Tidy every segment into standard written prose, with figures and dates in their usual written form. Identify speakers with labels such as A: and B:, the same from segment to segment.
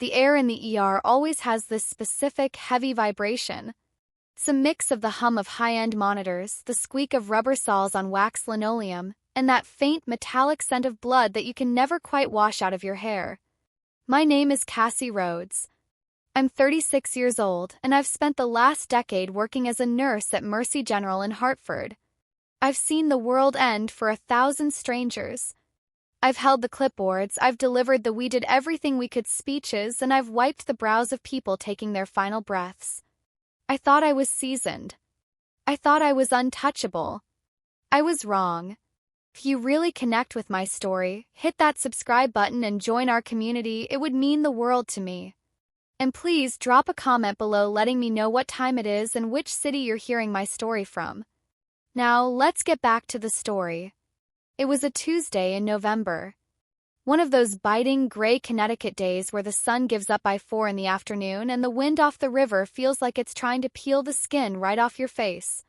A: The air in the ER always has this specific, heavy vibration. It's a mix of the hum of high-end monitors, the squeak of rubber saws on waxed linoleum, and that faint metallic scent of blood that you can never quite wash out of your hair. My name is Cassie Rhodes. I'm 36 years old, and I've spent the last decade working as a nurse at Mercy General in Hartford. I've seen the world end for 1,000 strangers. I've held the clipboards, I've delivered the "we did everything we could" speeches, and I've wiped the brows of people taking their final breaths. I thought I was seasoned. I thought I was untouchable. I was wrong. If you really connect with my story, hit that subscribe button and join our community. It would mean the world to me. And please drop a comment below letting me know what time it is and which city you're hearing my story from. Now, let's get back to the story. It was a Tuesday in November. One of those biting, gray Connecticut days where the sun gives up by 4 in the afternoon and the wind off the river feels like it's trying to peel the skin right off your face.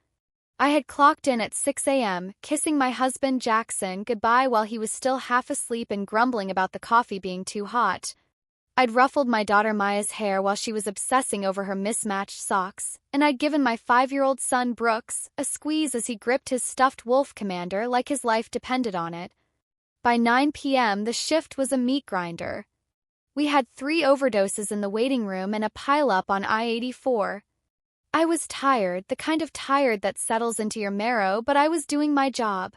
A: I had clocked in at 6 a.m., kissing my husband Jackson goodbye while he was still half asleep and grumbling about the coffee being too hot. I'd ruffled my daughter Maya's hair while she was obsessing over her mismatched socks, and I'd given my 5-year-old son Brooks a squeeze as he gripped his stuffed wolf commander like his life depended on it. By 9 p.m., the shift was a meat grinder. We had 3 overdoses in the waiting room and a pileup on I-84. I was tired, the kind of tired that settles into your marrow, but I was doing my job.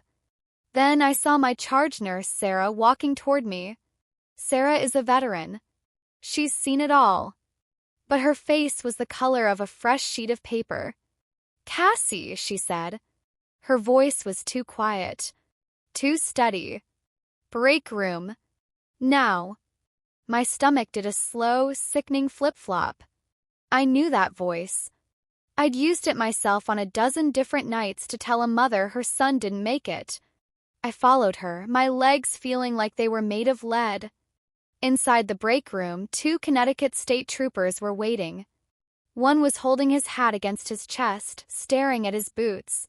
A: Then I saw my charge nurse, Sarah, walking toward me. Sarah is a veteran. She's seen it all. But her face was the color of a fresh sheet of paper. "Cassie," she said. Her voice was too quiet. Too steady. "Break room. Now." My stomach did a slow, sickening flip-flop. I knew that voice. I'd used it myself on a dozen different nights to tell a mother her son didn't make it. I followed her, my legs feeling like they were made of lead. Inside the break room, 2 Connecticut state troopers were waiting. One was holding his hat against his chest, staring at his boots.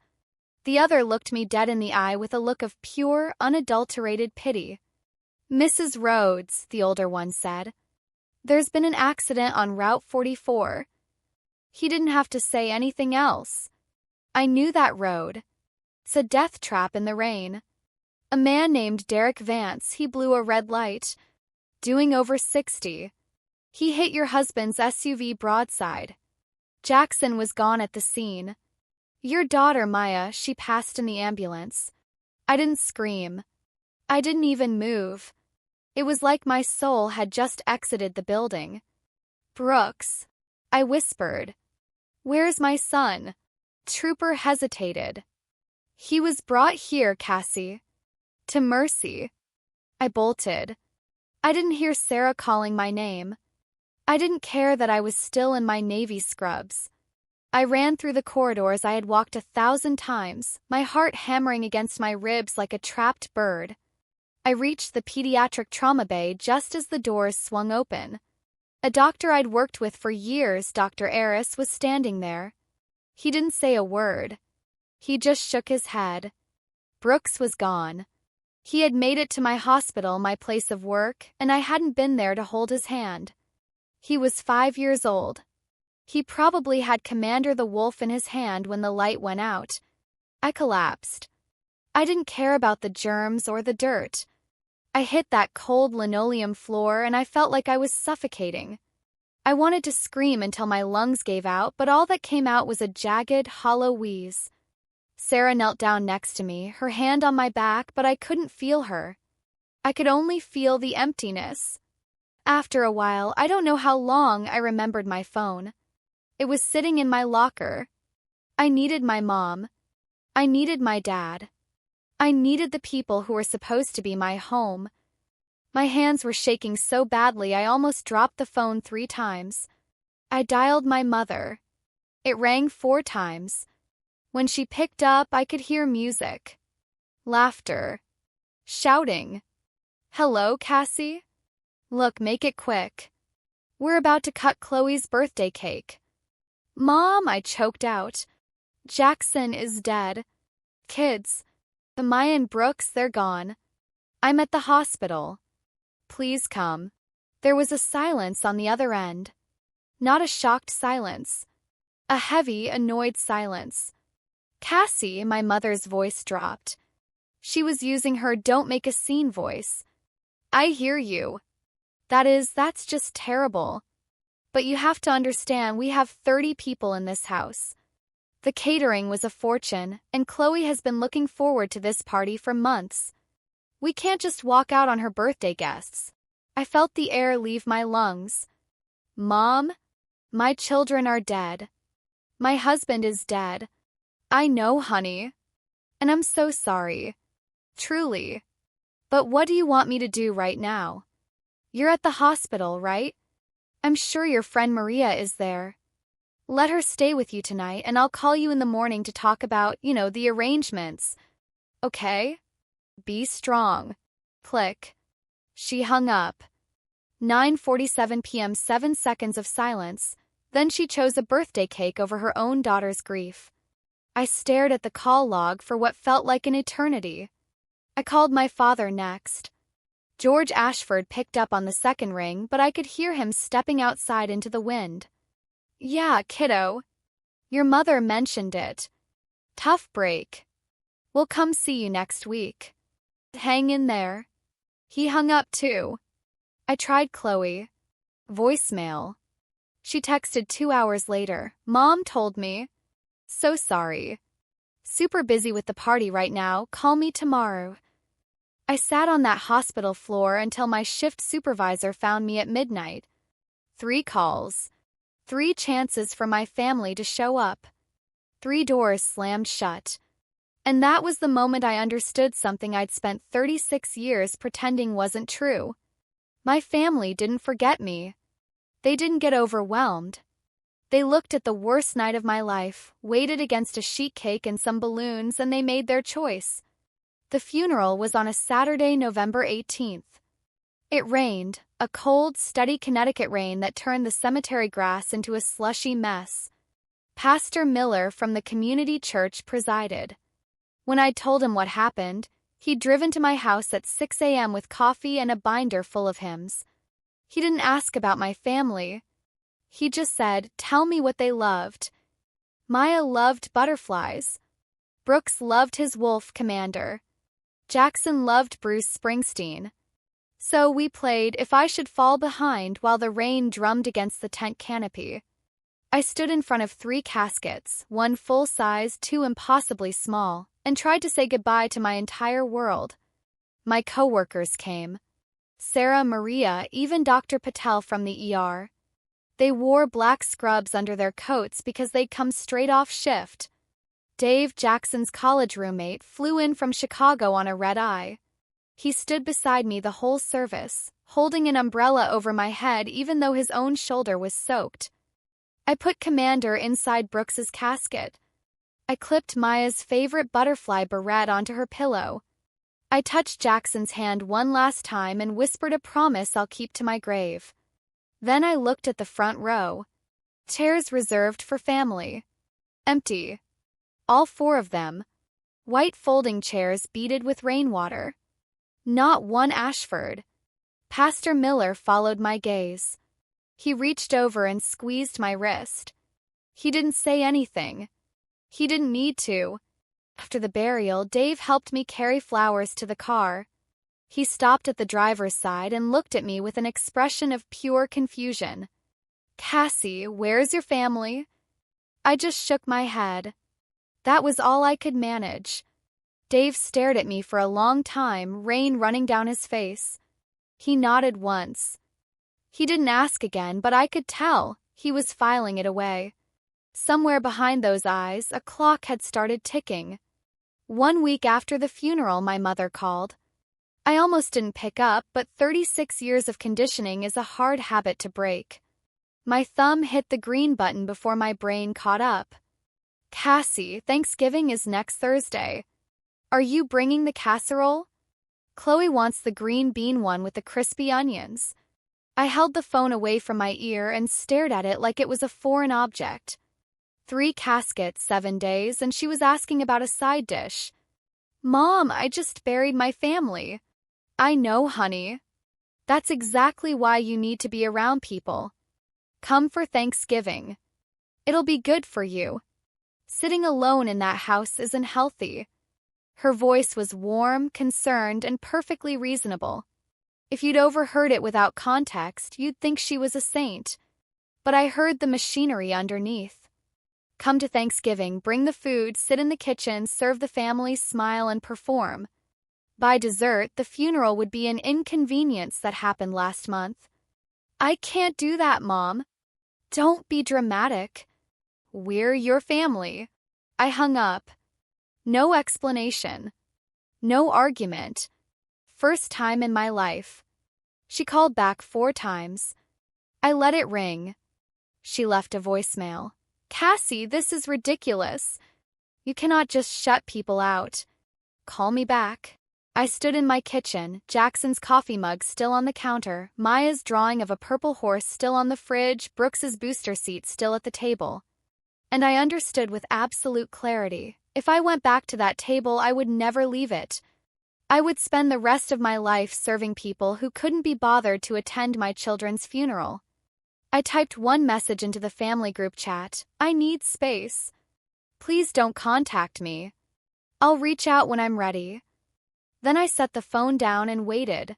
A: The other looked me dead in the eye with a look of pure, unadulterated pity. "Mrs. Rhodes," the older one said, "there's been an accident on Route 44. He didn't have to say anything else. I knew that road. It's a death trap in the rain. A man named Derek Vance, he blew a red light. Doing over 60. He hit your husband's SUV broadside. Jackson was gone at the scene. Your daughter, Maya, she passed in the ambulance. I didn't scream. I didn't even move. It was like my soul had just exited the building. Brooks," I whispered. "Where's my son?" Trooper hesitated. "He was brought here, Cassie. To Mercy." I bolted. I didn't hear Sarah calling my name. I didn't care that I was still in my Navy scrubs. I ran through the corridors I had walked 1,000 times, my heart hammering against my ribs like a trapped bird. I reached the pediatric trauma bay just as the doors swung open. A doctor I'd worked with for years, Dr. Eris, was standing there. He didn't say a word. He just shook his head. Brooks was gone. He had made it to my hospital, my place of work, and I hadn't been there to hold his hand. He was 5 years old. He probably had Commander the Wolf in his hand when the light went out. I collapsed. I didn't care about the germs or the dirt. I hit that cold linoleum floor and I felt like I was suffocating. I wanted to scream until my lungs gave out, but all that came out was a jagged, hollow wheeze. Sarah knelt down next to me, her hand on my back, but I couldn't feel her. I could only feel the emptiness. After a while, I don't know how long, I remembered my phone. It was sitting in my locker. I needed my mom. I needed my dad. I needed the people who were supposed to be my home. My hands were shaking so badly I almost dropped the phone 3 times. I dialed my mother. It rang 4 times. When she picked up, I could hear music. Laughter. Shouting. "Hello, Cassie? Look, make it quick. We're about to cut Chloe's birthday cake." "Mom," I choked out. "Jackson is dead. Kids. The Maya and Brooks, they're gone. I'm at the hospital. Please come." There was a silence on the other end. Not a shocked silence. A heavy, annoyed silence. Cassie, my mother's voice dropped. She was using her don't make a scene voice. I hear you. That's just terrible. But you have to understand we have 30 people in this house. The catering was a fortune, and Chloe has been looking forward to this party for months. We can't just walk out on her birthday guests. I felt the air leave my lungs. Mom, my children are dead. My husband is dead. I know, honey. And I'm so sorry. Truly. But what do you want me to do right now? You're at the hospital, right? I'm sure your friend Maria is there. Let her stay with you tonight, and I'll call you in the morning to talk about, the arrangements. Okay? Be strong. Click. She hung up. 9:47 p.m. 7 seconds of silence. Then she chose a birthday cake over her own daughter's grief. I stared at the call log for what felt like an eternity. I called my father next. George Ashford picked up on the second ring, but I could hear him stepping outside into the wind. Yeah, kiddo. Your mother mentioned it. Tough break. We'll come see you next week. Hang in there. He hung up too. I tried Chloe. Voicemail. She texted 2 hours later. Mom told me. So sorry. Super busy with the party right now. Call me tomorrow. I sat on that hospital floor until my shift supervisor found me at midnight. 3 calls. 3 chances for my family to show up. 3 doors slammed shut. And that was the moment I understood something I'd spent 36 years pretending wasn't true. My family didn't forget me. They didn't get overwhelmed. They looked at the worst night of my life, waited against a sheet cake and some balloons, and they made their choice. The funeral was on a Saturday, November 18th. It rained, a cold, steady Connecticut rain that turned the cemetery grass into a slushy mess. Pastor Miller from the community church presided. When I told him what happened, he'd driven to my house at 6 a.m. with coffee and a binder full of hymns. He didn't ask about my family. He just said, tell me what they loved. Maya loved butterflies. Brooks loved his wolf commander. Jackson loved Bruce Springsteen. So we played If I Should Fall Behind while the rain drummed against the tent canopy. I stood in front of 3 caskets, 1 full-size, 2 impossibly small, and tried to say goodbye to my entire world. My coworkers came. Sarah, Maria, even Dr. Patel from the ER. They wore black scrubs under their coats because they'd come straight off shift. Dave, Jackson's college roommate, flew in from Chicago on a red-eye. He stood beside me the whole service, holding an umbrella over my head even though his own shoulder was soaked. I put Commander inside Brooks's casket. I clipped Maya's favorite butterfly barrette onto her pillow. I touched Jackson's hand one last time and whispered a promise I'll keep to my grave. Then I looked at the front row. Chairs reserved for family. Empty. All 4 of them. White folding chairs beaded with rainwater. Not one Ashford. Pastor Miller followed my gaze. He reached over and squeezed my wrist. He didn't say anything. He didn't need to. After the burial, Dave helped me carry flowers to the car. He stopped at the driver's side and looked at me with an expression of pure confusion. Cassie, where's your family? I just shook my head. That was all I could manage. Dave stared at me for a long time, rain running down his face. He nodded once. He didn't ask again, but I could tell he was filing it away. Somewhere behind those eyes, a clock had started ticking. 1 week after the funeral, my mother called. I almost didn't pick up, but 36 years of conditioning is a hard habit to break. My thumb hit the green button before my brain caught up. Cassie, Thanksgiving is next Thursday. Are you bringing the casserole? Chloe wants the green bean one with the crispy onions. I held the phone away from my ear and stared at it like it was a foreign object. 3 caskets, 7 days, and she was asking about a side dish. Mom, I just buried my family. I know, honey. That's exactly why you need to be around people. Come for Thanksgiving. It'll be good for you. Sitting alone in that house isn't healthy. Her voice was warm, concerned, and perfectly reasonable. If you'd overheard it without context, you'd think she was a saint. But I heard the machinery underneath. Come to Thanksgiving, bring the food, sit in the kitchen, serve the family, smile, and perform. By dessert, the funeral would be an inconvenience that happened last month. I can't do that, Mom. Don't be dramatic. We're your family. I hung up. No explanation. No argument. First time in my life. She called back 4 times. I let it ring. She left a voicemail. Cassie, this is ridiculous. You cannot just shut people out. Call me back. I stood in my kitchen, Jackson's coffee mug still on the counter, Maya's drawing of a purple horse still on the fridge, Brooks's booster seat still at the table. And I understood with absolute clarity. If I went back to that table, I would never leave it. I would spend the rest of my life serving people who couldn't be bothered to attend my children's funeral. I typed one message into the family group chat. I need space. Please don't contact me. I'll reach out when I'm ready. Then I set the phone down and waited.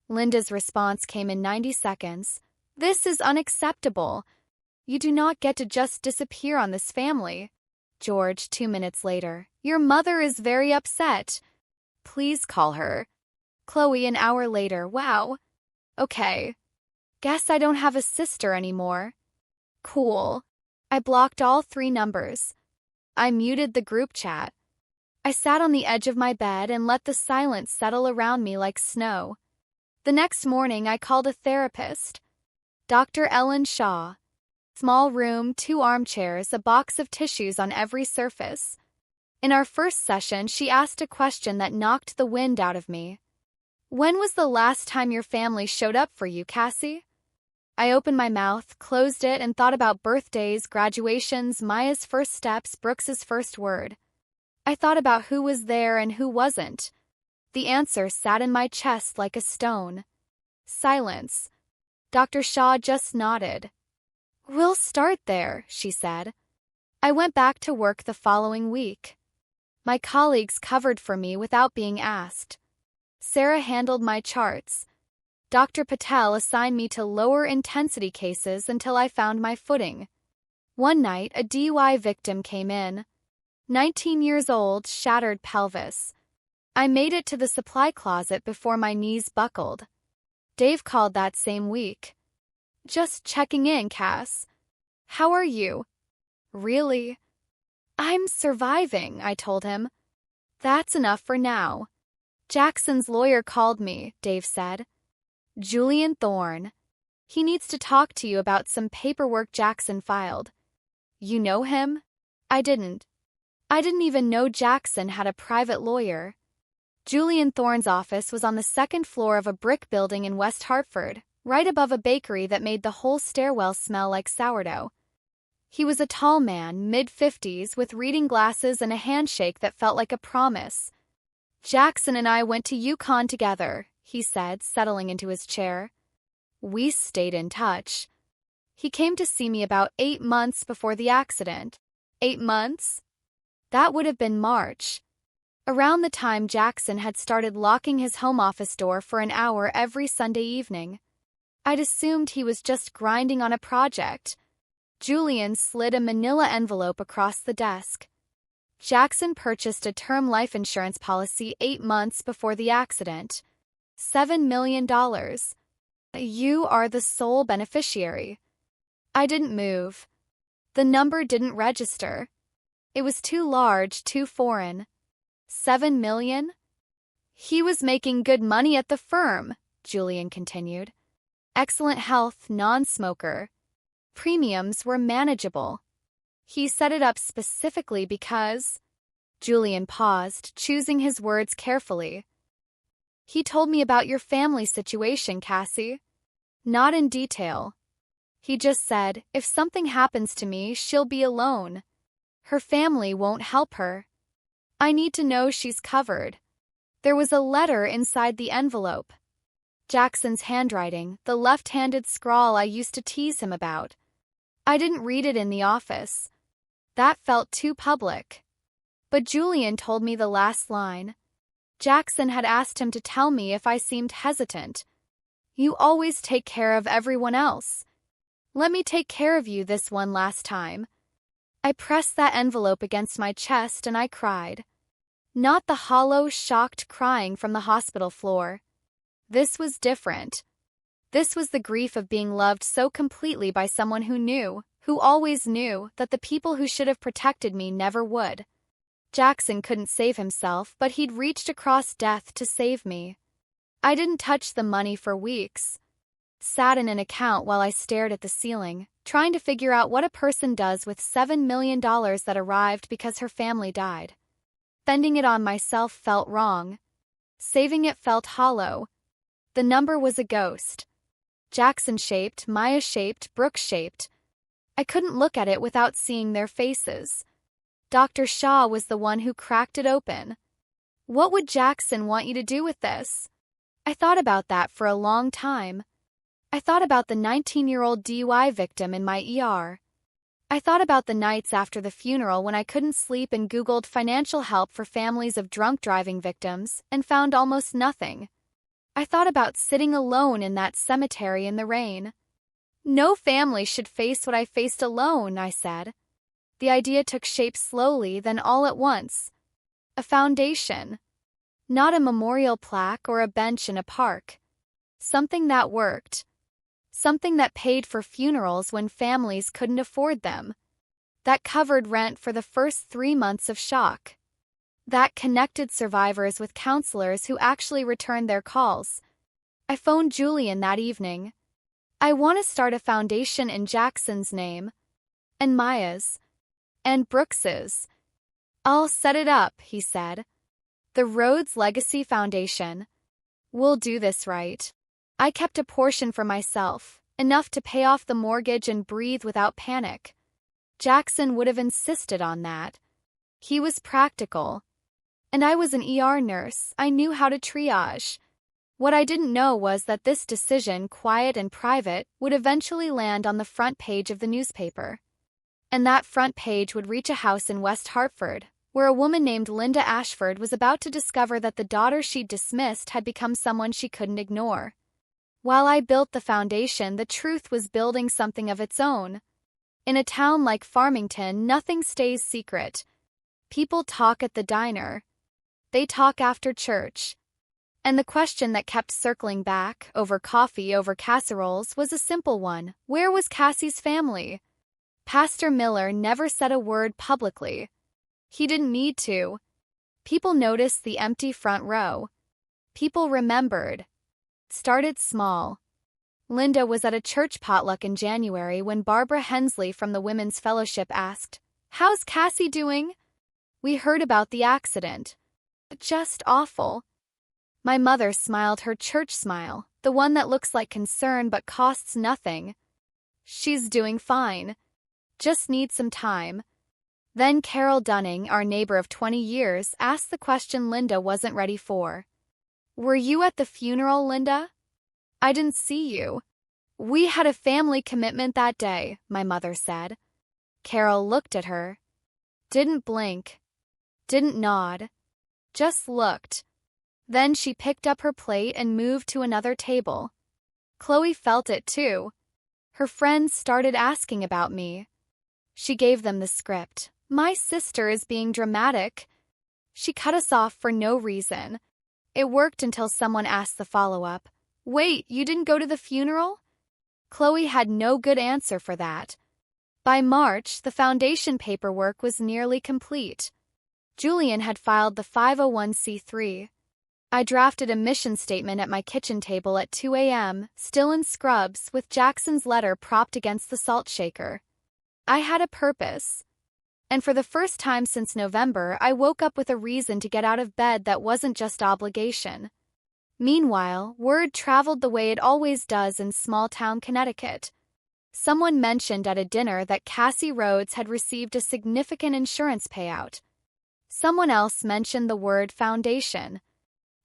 A: Linda's response came in 90 seconds. This is unacceptable. You do not get to just disappear on this family. George, 2 minutes later. Your mother is very upset. Please call her. Chloe, an hour later. Wow. Okay. Guess I don't have a sister anymore. Cool. I blocked all 3 numbers. I muted the group chat. I sat on the edge of my bed and let the silence settle around me like snow. The next morning, I called a therapist. Dr. Ellen Shaw. Small room, 2 armchairs, a box of tissues on every surface. In our first session, she asked a question that knocked the wind out of me. When was the last time your family showed up for you, Cassie? I opened my mouth, closed it, and thought about birthdays, graduations, Maya's first steps, Brooks's first word. I thought about who was there and who wasn't. The answer sat in my chest like a stone. Silence. Dr. Shaw just nodded. We'll start there, she said. I went back to work the following week. My colleagues covered for me without being asked. Sarah handled my charts. Dr. Patel assigned me to lower intensity cases until I found my footing. One night, a DUI victim came in. 19 years old, shattered pelvis. I made it to the supply closet before my knees buckled. Dave called that same week. Just checking in, Cass. How are you? Really? I'm surviving, I told him. That's enough for now. Jackson's lawyer called me, Dave said. Julian Thorne. He needs to talk to you about some paperwork Jackson filed. You know him? I didn't. I didn't even know Jackson had a private lawyer. Julian Thorne's office was on the 2nd floor of a brick building in West Hartford, right above a bakery that made the whole stairwell smell like sourdough. He was a tall man, mid-50s, with reading glasses and a handshake that felt like a promise. Jackson and I went to Yukon together, he said, settling into his chair. We stayed in touch. He came to see me about 8 months before the accident. 8 months? That would have been March. Around the time Jackson had started locking his home office door for an hour every Sunday evening. I'd assumed he was just grinding on a project. Julian slid a manila envelope across the desk. Jackson purchased a term life insurance policy 8 months before the accident. $7 million. You are the sole beneficiary. I didn't move. The number didn't register. It was too large, too foreign. 7 million? He was making good money at the firm, Julian continued. Excellent health, non-smoker. Premiums were manageable. He set it up specifically because... Julian paused, choosing his words carefully. He told me about your family situation, Cassie. Not in detail. He just said, if something happens to me, she'll be alone. Her family won't help her. I need to know she's covered. There was a letter inside the envelope. Jackson's handwriting, the left-handed scrawl I used to tease him about. I didn't read it in the office. That felt too public. But Julian told me the last line. Jackson had asked him to tell me if I seemed hesitant. You always take care of everyone else. Let me take care of you this one last time. I pressed that envelope against my chest and I cried. Not the hollow, shocked crying from the hospital floor. This was different. This was the grief of being loved so completely by someone who always knew, that the people who should have protected me never would. Jackson couldn't save himself, but he'd reached across death to save me. I didn't touch the money for weeks. Sat in an account while I stared at the ceiling, trying to figure out what a person does with $7 million that arrived because her family died. Spending it on myself felt wrong. Saving it felt hollow. The number was a ghost. Jackson-shaped, Maya-shaped, Brooke-shaped. I couldn't look at it without seeing their faces. Dr. Shaw was the one who cracked it open. What would Jackson want you to do with this? I thought about that for a long time. I thought about the 19-year-old DUI victim in my ER. I thought about the nights after the funeral when I couldn't sleep and Googled financial help for families of drunk driving victims and found almost nothing. I thought about sitting alone in that cemetery in the rain. No family should face what I faced alone, I said. The idea took shape slowly, then all at once. A foundation. Not a memorial plaque or a bench in a park. Something that worked. Something that paid for funerals when families couldn't afford them. That covered rent for the first 3 months of shock. That connected survivors with counselors who actually returned their calls. I phoned Julian that evening. I want to start a foundation in Jackson's name. And Maya's. And Brooks's. I'll set it up, he said. The Rhodes Legacy Foundation. We'll do this right. I kept a portion for myself, enough to pay off the mortgage and breathe without panic. Jackson would have insisted on that. He was practical. And I was an ER nurse. I knew how to triage. What I didn't know was that this decision, quiet and private, would eventually land on the front page of the newspaper. And that front page would reach a house in West Hartford, where a woman named Linda Ashford was about to discover that the daughter she'd dismissed had become someone she couldn't ignore. While I built the foundation, the truth was building something of its own. In a town like Farmington, nothing stays secret. People talk at the diner. They talk after church. And the question that kept circling back, over coffee, over casseroles, was a simple one. Where was Cassie's family? Pastor Miller never said a word publicly. He didn't need to. People noticed the empty front row. People remembered. Started small. Linda was at a church potluck in January when Barbara Hensley from the Women's Fellowship asked, "How's Cassie doing?" We heard about the accident. Just awful. My mother smiled her church smile, the one that looks like concern but costs nothing. She's doing fine. Just needs some time. Then Carol Dunning, our neighbor of 20 years, asked the question Linda wasn't ready for. Were you at the funeral, Linda? I didn't see you. We had a family commitment that day, my mother said. Carol looked at her. Didn't blink. Didn't nod. Just looked. Then she picked up her plate and moved to another table. Chloe felt it too. Her friends started asking about me. She gave them the script. My sister is being dramatic. She cut us off for no reason. It worked until someone asked the follow-up. Wait, you didn't go to the funeral? Chloe had no good answer for that. By March, the foundation paperwork was nearly complete. Julian had filed the 501c3. I drafted a mission statement at my kitchen table at 2 a.m., still in scrubs, with Jackson's letter propped against the salt shaker. I had a purpose. And for the first time since November, I woke up with a reason to get out of bed that wasn't just obligation. Meanwhile, word traveled the way it always does in small-town Connecticut. Someone mentioned at a dinner that Cassie Rhodes had received a significant insurance payout. Someone else mentioned the word foundation.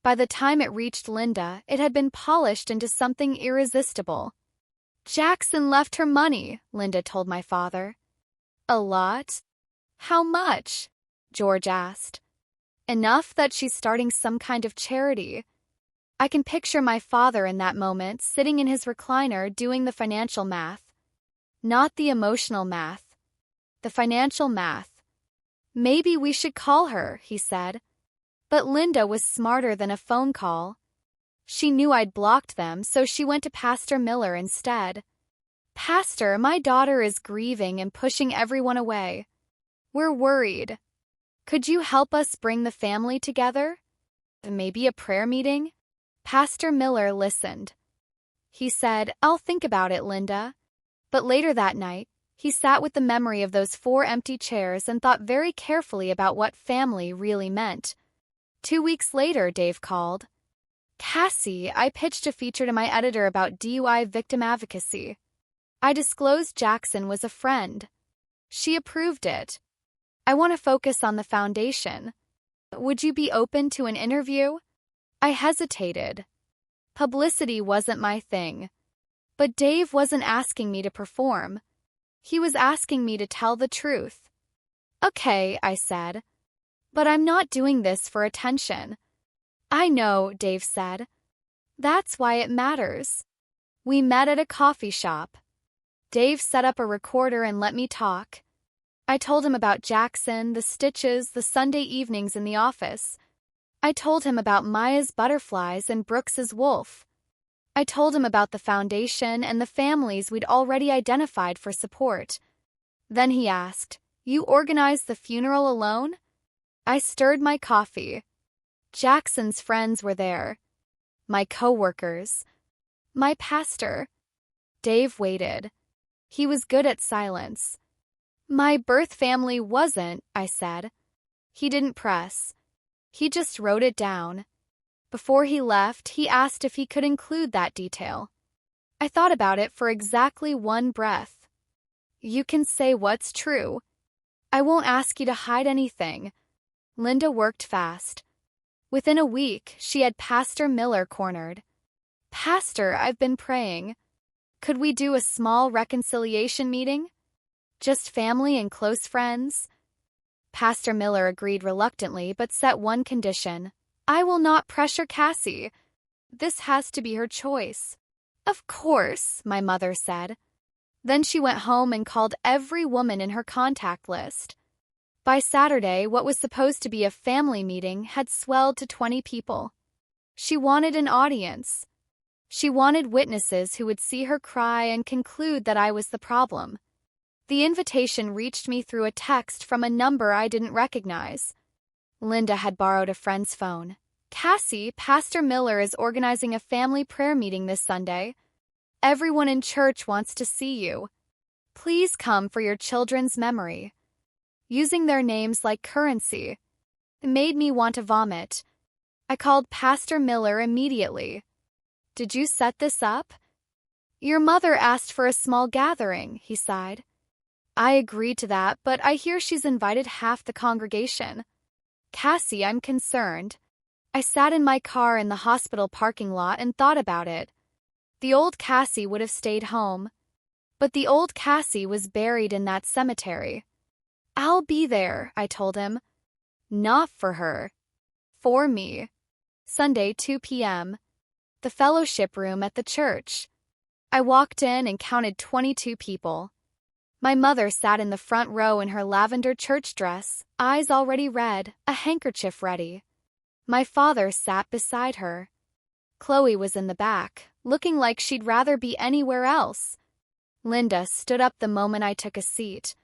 A: By the time it reached Linda, it had been polished into something irresistible. "Jackson left her money," Linda told my father. "A lot? How much?" George asked. "Enough that she's starting some kind of charity." I can picture my father in that moment, sitting in his recliner doing the financial math. Not the emotional math. The financial math. "Maybe we should call her," he said. But Linda was smarter than a phone call. She knew I'd blocked them, so she went to Pastor Miller instead. "Pastor, my daughter is grieving and pushing everyone away. We're worried. Could you help us bring the family together? Maybe a prayer meeting?" Pastor Miller listened. He said, "I'll think about it, Linda." But later that night, he sat with the memory of those 4 empty chairs and thought very carefully about what family really meant. 2 weeks later, Dave called. "Cassie, I pitched a feature to my editor about DUI victim advocacy. I disclosed Jackson was a friend. She approved it. I want to focus on the foundation. Would you be open to an interview?" I hesitated. Publicity wasn't my thing. But Dave wasn't asking me to perform. He was asking me to tell the truth. "Okay," I said. "But I'm not doing this for attention." "I know," Dave said. "That's why it matters." We met at a coffee shop. Dave set up a recorder and let me talk. I told him about Jackson, the stitches, the Sunday evenings in the office. I told him about Maya's butterflies and Brooks's wolf. I told him about the foundation and the families we'd already identified for support. Then he asked, "You organized the funeral alone?" I stirred my coffee. Jackson's friends were there. My coworkers. My pastor. Dave waited. He was good at silence. "My birth family wasn't," I said. He didn't press. He just wrote it down. Before he left, he asked if he could include that detail. I thought about it for exactly 1 breath. "You can say what's true. I won't ask you to hide anything." Linda worked fast. Within a week, she had Pastor Miller cornered. "Pastor, I've been praying. Could we do a small reconciliation meeting? Just family and close friends?" Pastor Miller agreed reluctantly but set one condition. "I will not pressure Cassie. This has to be her choice." "Of course," my mother said. Then she went home and called every woman in her contact list. By Saturday, what was supposed to be a family meeting had swelled to 20 people. She wanted an audience. She wanted witnesses who would see her cry and conclude that I was the problem. The invitation reached me through a text from a number I didn't recognize. Linda had borrowed a friend's phone. "Cassie, Pastor Miller is organizing a family prayer meeting this Sunday. Everyone in church wants to see you. Please come for your children's memory." Using their names like currency. It made me want to vomit. I called Pastor Miller immediately. "Did you set this up?" "Your mother asked for a small gathering," he sighed. "I agreed to that, but I hear she's invited half the congregation." "Cassie, I'm concerned." I sat in my car in the hospital parking lot and thought about it. The old Cassie would have stayed home. But the old Cassie was buried in that cemetery. "I'll be there," I told him. "Not for her. For me." Sunday, 2 p.m. The fellowship room at the church. I walked in and counted 22 people. My mother sat in the front row in her lavender church dress, eyes already red, a handkerchief ready. My father sat beside her. Chloe was in the back, looking like she'd rather be anywhere else. Linda stood up the moment I took a seat.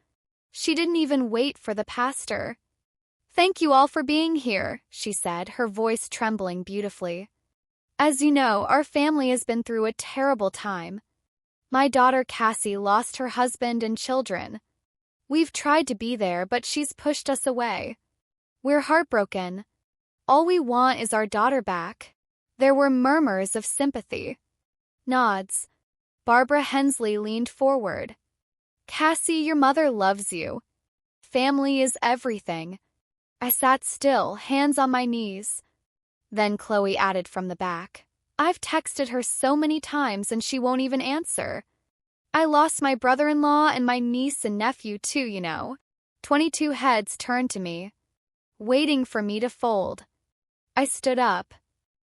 A: She didn't even wait for the pastor. "Thank you all for being here," she said, her voice trembling beautifully. "As you know, our family has been through a terrible time. My daughter Cassie lost her husband and children. We've tried to be there, but she's pushed us away. We're heartbroken. All we want is our daughter back." There were murmurs of sympathy. Nods. Barbara Hensley leaned forward. "Cassie, your mother loves you. Family is everything." I sat still, hands on my knees. Then Chloe added from the back, "I've texted her so many times and she won't even answer. I lost my brother-in-law and my niece and nephew too, you know." 22 heads turned to me, waiting for me to fold. I stood up.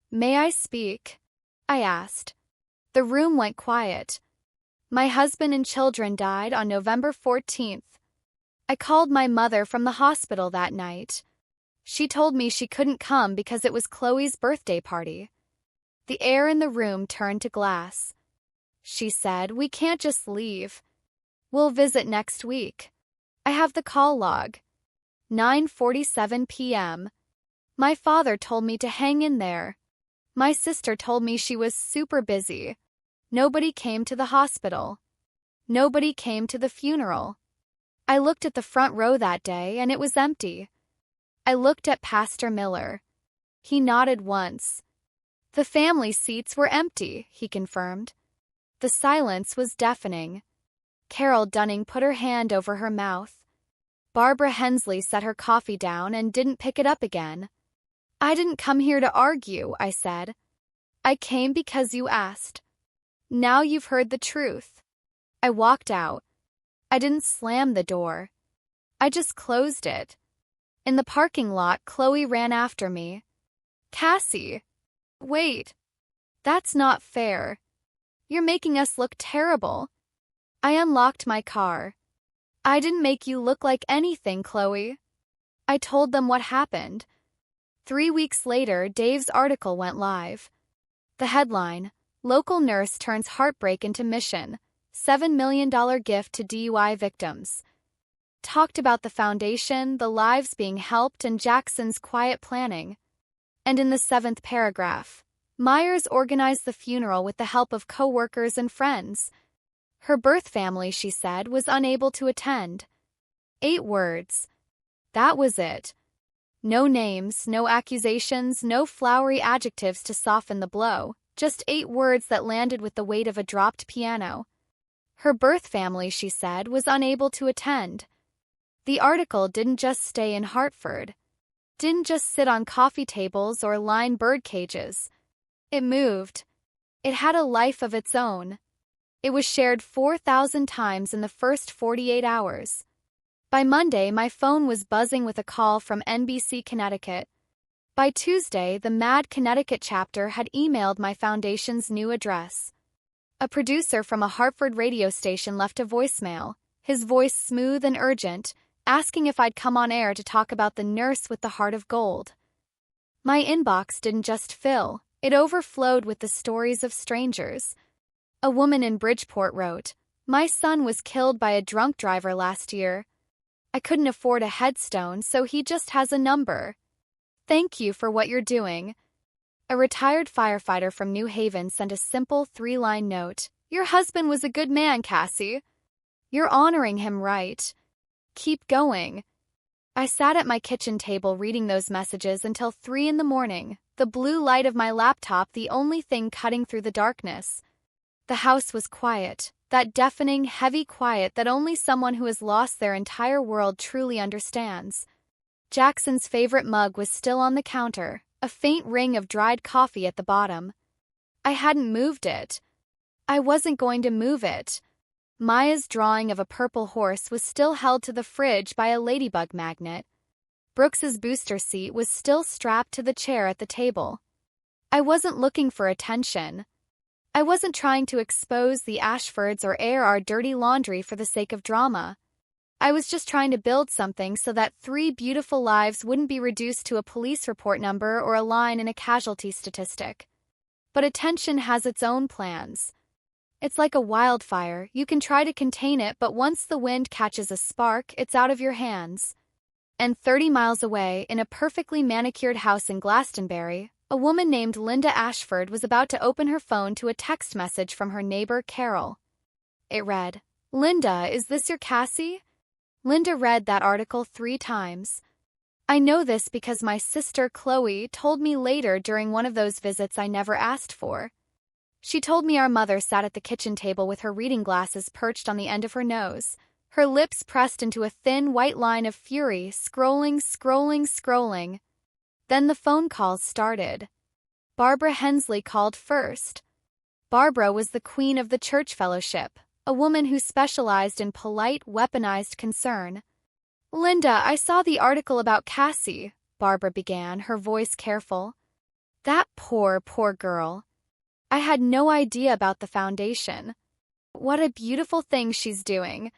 A: "May I speak?" I asked. The room went quiet. "My husband and children died on November 14th. I called my mother from the hospital that night. She told me she couldn't come because it was Chloe's birthday party." The air in the room turned to glass. She said, "We can't just leave. We'll visit next week." I have the call log. 9:47 p.m. My father told me to hang in there. My sister told me she was super busy. Nobody came to the hospital. Nobody came to the funeral. I looked at the front row that day and it was empty. I looked at Pastor Miller. He nodded once. "The family seats were empty," he confirmed. The silence was deafening. Carol Dunning put her hand over her mouth. Barbara Hensley set her coffee down and didn't pick it up again. "I didn't come here to argue," I said. "I came because you asked. Now you've heard the truth." I walked out. I didn't slam the door. I just closed it. In the parking lot, Chloe ran after me. "Cassie, wait. That's not fair. You're making us look terrible." I unlocked my car. "I didn't make you look like anything, Chloe." I told them what happened. 3 weeks later, Dave's article went live. The headline, "Local Nurse Turns Heartbreak into Mission, $7 million Gift to DUI Victims," talked about the foundation, the lives being helped, and Jackson's quiet planning. And in the 7th paragraph, Myers organized the funeral with the help of co-workers and friends. Her birth family, she said, was unable to attend. 8 words. That was it. No names, no accusations, no flowery adjectives to soften the blow, just 8 words that landed with the weight of a dropped piano. Her birth family, she said, was unable to attend. The article didn't just stay in Hartford. Didn't just sit on coffee tables or line bird cages. It moved. It had a life of its own. It was shared 4,000 times in the first 48 hours. By Monday, my phone was buzzing with a call from NBC Connecticut. By Tuesday, the Mad Connecticut chapter had emailed my foundation's new address. A producer from a Hartford radio station left a voicemail, his voice smooth and urgent, asking if I'd come on air to talk about the nurse with the heart of gold. My inbox didn't just fill, it overflowed with the stories of strangers. A woman in Bridgeport wrote, "My son was killed by a drunk driver last year. I couldn't afford a headstone, so he just has a number. Thank you for what you're doing." A retired firefighter from New Haven sent a simple 3-line note. "Your husband was a good man, Cassie. You're honoring him right. Keep going." I sat at my kitchen table reading those messages until 3 in the morning, the blue light of my laptop the only thing cutting through the darkness. The house was quiet, that deafening, heavy quiet that only someone who has lost their entire world truly understands. Jackson's favorite mug was still on the counter, a faint ring of dried coffee at the bottom. I hadn't moved it. I wasn't going to move it. Maya's drawing of a purple horse was still held to the fridge by a ladybug magnet. Brooks's booster seat was still strapped to the chair at the table. I wasn't looking for attention. I wasn't trying to expose the Ashfords or air our dirty laundry for the sake of drama. I was just trying to build something so that 3 beautiful lives wouldn't be reduced to a police report number or a line in a casualty statistic. But attention has its own plans. It's like a wildfire. You can try to contain it, but once the wind catches a spark, it's out of your hands. And 30 miles away, in a perfectly manicured house in Glastonbury, a woman named Linda Ashford was about to open her phone to a text message from her neighbor, Carol. It read, "Linda, is this your Cassie?" Linda read that article 3 times. I know this because my sister, Chloe, told me later during one of those visits I never asked for. She told me our mother sat at the kitchen table with her reading glasses perched on the end of her nose, her lips pressed into a thin white line of fury, scrolling. Then the phone calls started. Barbara Hensley called first. Barbara was the queen of the church fellowship, a woman who specialized in polite, weaponized concern. "Linda, I saw the article about Cassie," Barbara began, her voice careful. "That poor girl. I had no idea about the foundation. What a beautiful thing she's doing."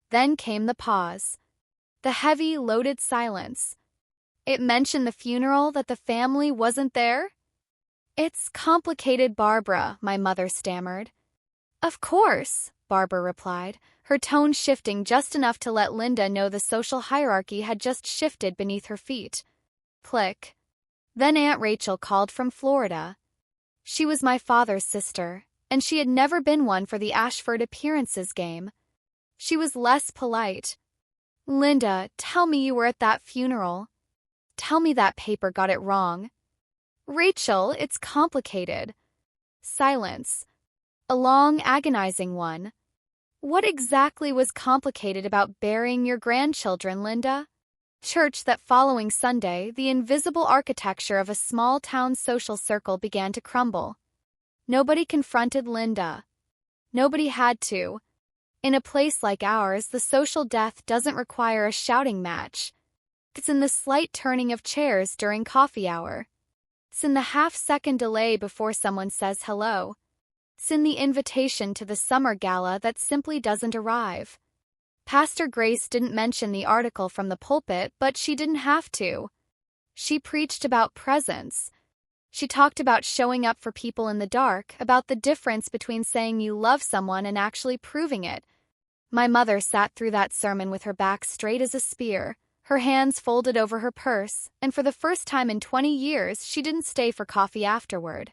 A: Then came the pause. The heavy, loaded silence. "It mentioned the funeral, that the family wasn't there?" "It's complicated, Barbara," my mother stammered. "Of course," Barbara replied, her tone shifting just enough to let Linda know the social hierarchy had just shifted beneath her feet. Click. Then Aunt Rachel called from Florida. She was my father's sister, and she had never been one for the Ashford appearances game. She was less polite. "Linda, tell me you were at that funeral. Tell me that paper got it wrong." "Rachel, it's complicated." Silence. A long, agonizing one. "What exactly was complicated about burying your grandchildren, Linda?" Church that following Sunday, the invisible architecture of a small-town social circle began to crumble. Nobody confronted Linda. Nobody had to. In a place like ours, the social death doesn't require a shouting match. It's in the slight turning of chairs during coffee hour. It's in the half-second delay before someone says hello. It's in the invitation to the summer gala that simply doesn't arrive. Pastor Grace didn't mention the article from the pulpit, but she didn't have to. She preached about presence. She talked about showing up for people in the dark, about the difference between saying you love someone and actually proving it. My mother sat through that sermon with her back straight as a spear, her hands folded over her purse, and for the first time in 20 years, she didn't stay for coffee afterward.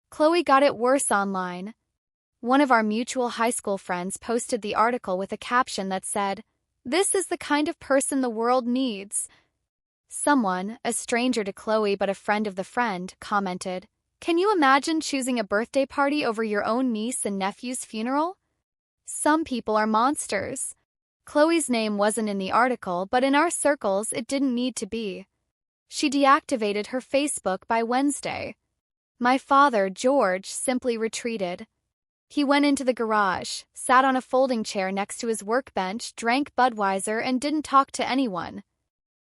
A: Chloe got it worse online. One of our mutual high school friends posted the article with a caption that said, "This is the kind of person the world needs." Someone, a stranger to Chloe but a friend of the friend, commented, "Can you imagine choosing a birthday party over your own niece and nephew's funeral?" Some people are monsters. Chloe's name wasn't in the article, but in our circles it didn't need to be. She deactivated her Facebook by Wednesday. My father, George, simply retreated. He went into the garage, sat on a folding chair next to his workbench, drank Budweiser, and didn't talk to anyone.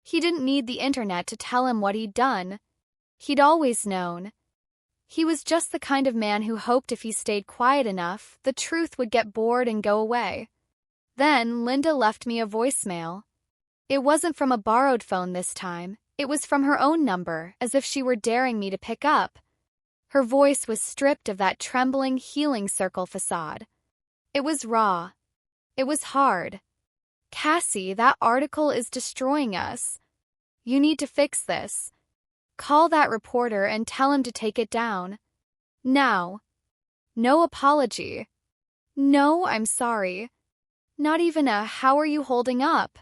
A: He didn't need the internet to tell him what he'd done. He'd always known. He was just the kind of man who hoped if he stayed quiet enough, the truth would get bored and go away. Then Linda left me a voicemail. It wasn't from a borrowed phone this time. It was from her own number, as if she were daring me to pick up. Her voice was stripped of that trembling healing circle facade. It was raw. It was hard. "Cassie, that article is destroying us. You need to fix this. Call that reporter and tell him to take it down. Now." No apology. No, "I'm sorry." Not even a "how are you holding up?"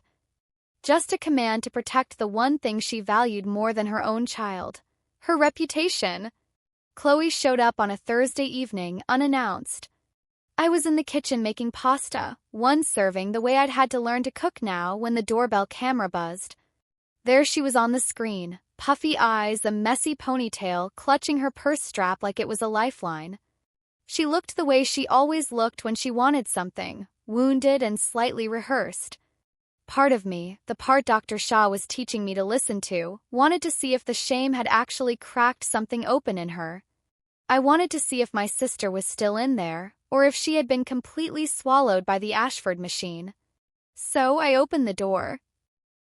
A: Just a command to protect the one thing she valued more than her own child. Her reputation. Chloe showed up on a Thursday evening, unannounced. I was in the kitchen making pasta, one serving the way I'd had to learn to cook now when the doorbell camera buzzed. There she was on the screen, puffy eyes, a messy ponytail, clutching her purse strap like it was a lifeline. She looked the way she always looked when she wanted something, wounded and slightly rehearsed. Part of me, the part Dr. Shaw was teaching me to listen to, wanted to see if the shame had actually cracked something open in her. I wanted to see if my sister was still in there, or if she had been completely swallowed by the Ashford machine. So I opened the door.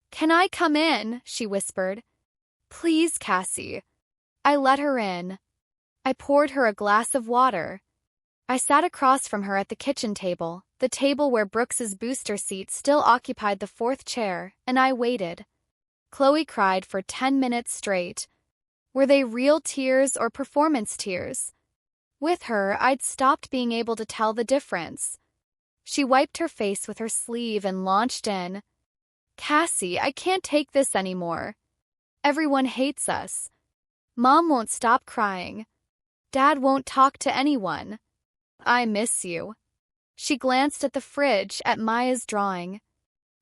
A: "Can I come in?" she whispered. "Please, Cassie." I let her in. I poured her a glass of water. I sat across from her at the kitchen table, the table where Brooks's booster seat still occupied the fourth chair, and I waited. Chloe cried for 10 minutes straight. Were they real tears or performance tears? With her, I'd stopped being able to tell the difference. She wiped her face with her sleeve and launched in. "Cassie, I can't take this anymore. Everyone hates us. Mom won't stop crying. Dad won't talk to anyone. I miss you." She glanced at the fridge, at Maya's drawing.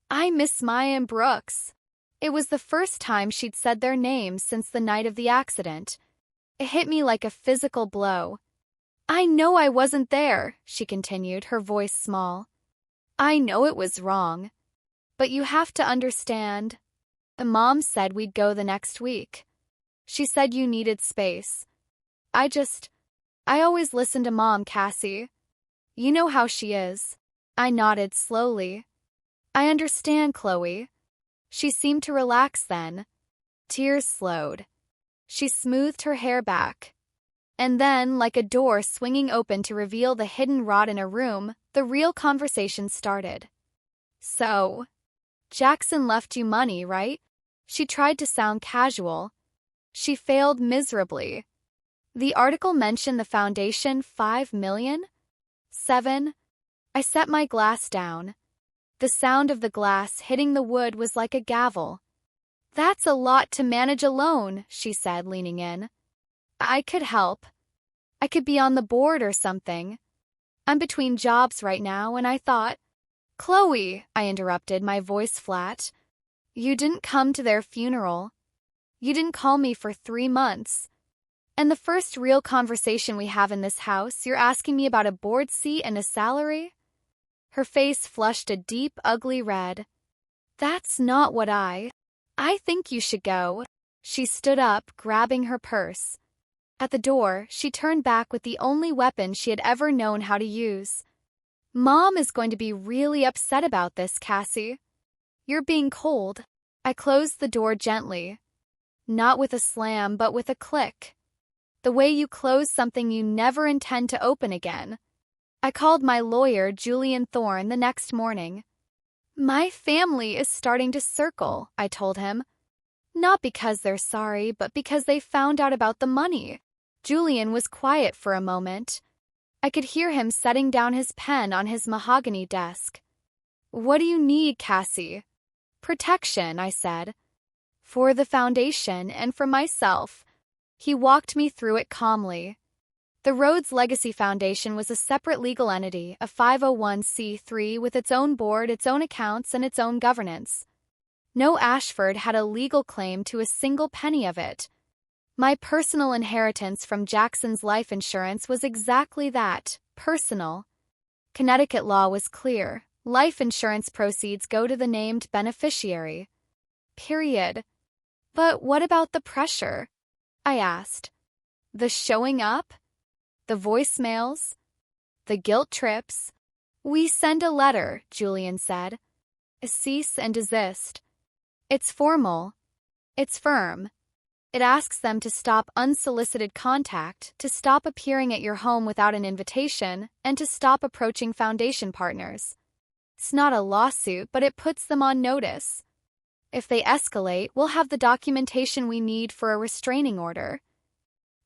A: "I miss Maya and Brooks. It was the first time she'd said their names since the night of the accident. It hit me like a physical blow. "I know I wasn't there," she continued, her voice small. "I know it was wrong. But you have to understand. The mom said we'd go the next week. She said you needed space. I always listen to Mom, Cassie. You know how she is." I nodded slowly. "I understand, Chloe." She seemed to relax then. Tears slowed. She smoothed her hair back. And then, like a door swinging open to reveal the hidden rot in a room, the real conversation started. "So, Jackson left you money, right?" She tried to sound casual. She failed miserably. "The article mentioned the foundation, 5 million? 7? I set my glass down. The sound of the glass hitting the wood was like a gavel. "That's a lot to manage alone," she said, leaning in. "I could help. I could be on the board or something. I'm between jobs right now, and I thought—" "Chloe," I interrupted, my voice flat. "You didn't come to their funeral. You didn't call me for 3 months. And the first real conversation we have in this house, you're asking me about a board seat and a salary?" Her face flushed a deep, ugly red. "That's not what I think you should go." She stood up, grabbing her purse. At the door, she turned back with the only weapon she had ever known how to use. "Mom is going to be really upset about this, Cassie. You're being cold." I closed the door gently. Not with a slam, but with a click. The way you close something you never intend to open again. I called my lawyer, Julian Thorne, the next morning. "My family is starting to circle," I told him. "Not because they're sorry, but because they found out about the money." Julian was quiet for a moment. I could hear him setting down his pen on his mahogany desk. "What do you need, Cassie?" "Protection," I said. "For the foundation and for myself." He walked me through it calmly. The Rhodes Legacy Foundation was a separate legal entity, a 501c3 with its own board, its own accounts, and its own governance. No Ashford had a legal claim to a single penny of it. My personal inheritance from Jackson's life insurance was exactly that, personal. Connecticut law was clear. Life insurance proceeds go to the named beneficiary. Period. "But what about the pressure?" I asked. "The showing up? The voicemails? The guilt trips?" "We send a letter," Julian said. "A cease and desist. It's formal. It's firm. It asks them to stop unsolicited contact, to stop appearing at your home without an invitation, and to stop approaching foundation partners. It's not a lawsuit, but it puts them on notice. If they escalate, we'll have the documentation we need for a restraining order."